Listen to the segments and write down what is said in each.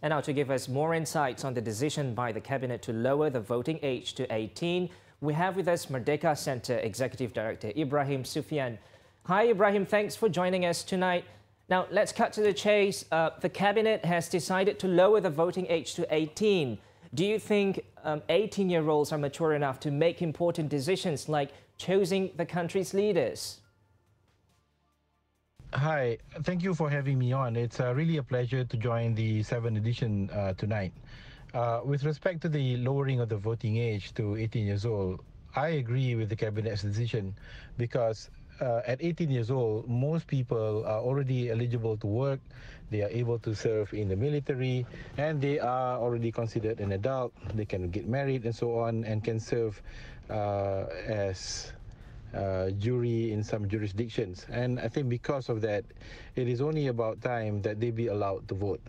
And now to give us more insights on the decision by the Cabinet to lower the voting age to 18, we have with us Merdeka Centre Executive Director Ibrahim Suffian. Hi Ibrahim, thanks for joining us tonight. Now let's cut to the chase. The Cabinet has decided to lower the voting age to 18. Do you think 18-year-olds are mature enough to make important decisions like choosing the country's leaders? Hi, thank you for having me on. It's really a pleasure to join the 7th edition tonight. With respect to the lowering of the voting age to 18 years old, I agree with the Cabinet's decision because at 18 years old, most people are already eligible to work, they are able to serve in the military, and they are already considered an adult. They can get married and so on, and can serve as jury in some jurisdictions. And I think because of that, it is only about time that they be allowed to vote.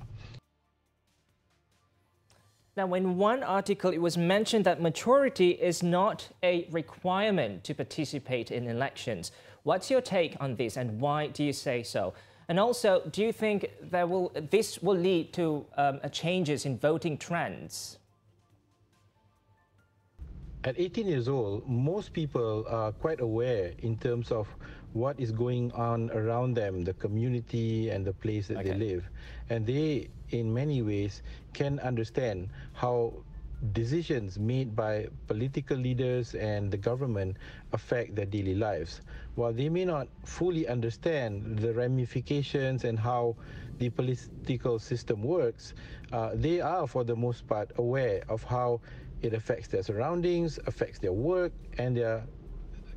Now, in one article, it was mentioned that maturity is not a requirement to participate in elections. What's your take on this, and why do you say so? And also, do you think this will lead to changes in voting trends? At 18 years old, most people are quite aware in terms of what is going on around them, the community and the place that they live. And they, in many ways, can understand how decisions made by political leaders and the government affect their daily lives. While they may not fully understand the ramifications and how the political system works, they are, for the most part, aware of how it affects their surroundings, affects their work and their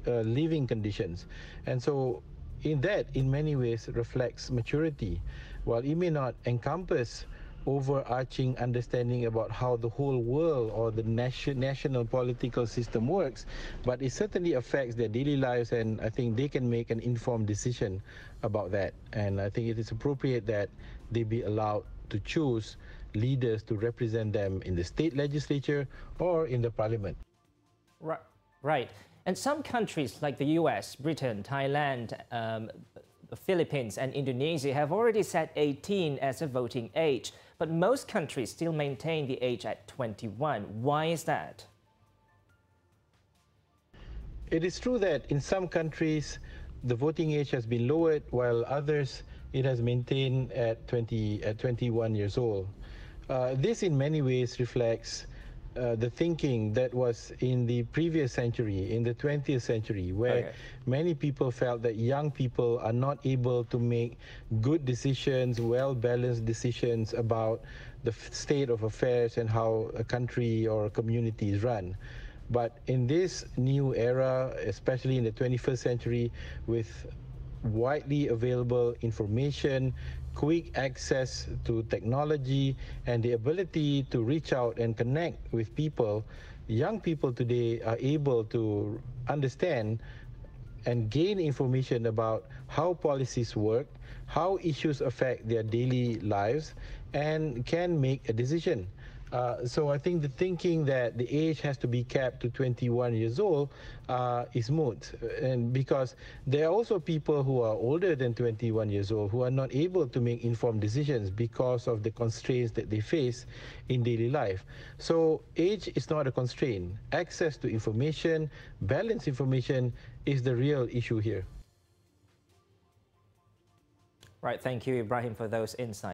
living conditions. And so in many ways, reflects maturity. While it may not encompass overarching understanding about how the whole world or the national political system works, but it certainly affects their daily lives, and I think they can make an informed decision about that. And I think it is appropriate that they be allowed to choose leaders to represent them in the state legislature or in the parliament. Right. And some countries like the US, Britain, Thailand, the Philippines and Indonesia have already set 18 as a voting age, but most countries still maintain the age at 21. Why is that? It is true that in some countries the voting age has been lowered, while others it has maintained at 21 years old. This in many ways reflects the thinking that was in the previous century, in the 20th century, where many people felt that young people are not able to make good decisions, well-balanced decisions about the state of affairs and how a country or a community is run. But in this new era, especially in the 21st century, with widely available information, quick access to technology, and the ability to reach out and connect with people, young people today are able to understand and gain information about how policies work, how issues affect their daily lives, and can make a decision. So I think the thinking that the age has to be capped to 21 years old is moot. And because there are also people who are older than 21 years old who are not able to make informed decisions because of the constraints that they face in daily life. So age is not a constraint. Access to information, balanced information is the real issue here. Right, thank you, Ibrahim, for those insights.